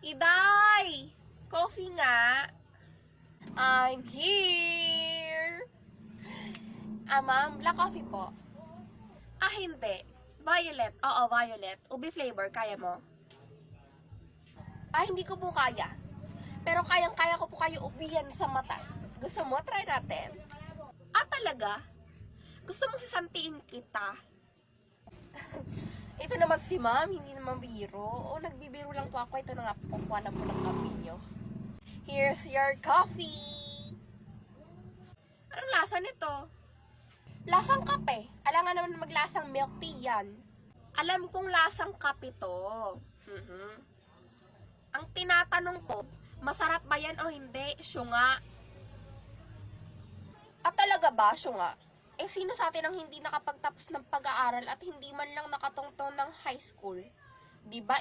Iday! Coffee nga. I'm here! Ma'am, black coffee po. Hindi. Violet. Oo, violet. Ubi flavor, kaya mo? Hindi ko po kaya. Pero kayang-kaya ko po kayo ubihan sa mata. Gusto mo? Try natin. Talaga? Gusto mo sisantiin kita? Ito naman si ma'am, hindi naman biro. O, nagbibiro lang po ako. Ito na nga po, kukuha na po ng kape nyo. Here's your coffee! Anong lasa nito? Lasang kape. Alam nga naman maglasang milk tea yan. Alam kong lasang kape to. Ang tinatanong ko, masarap ba yan o hindi? Syunga. Talaga ba, syunga? Sino sa atin ang hindi nakapagtapos ng pag-aaral at hindi man lang nakatungtong ng high school? Di ba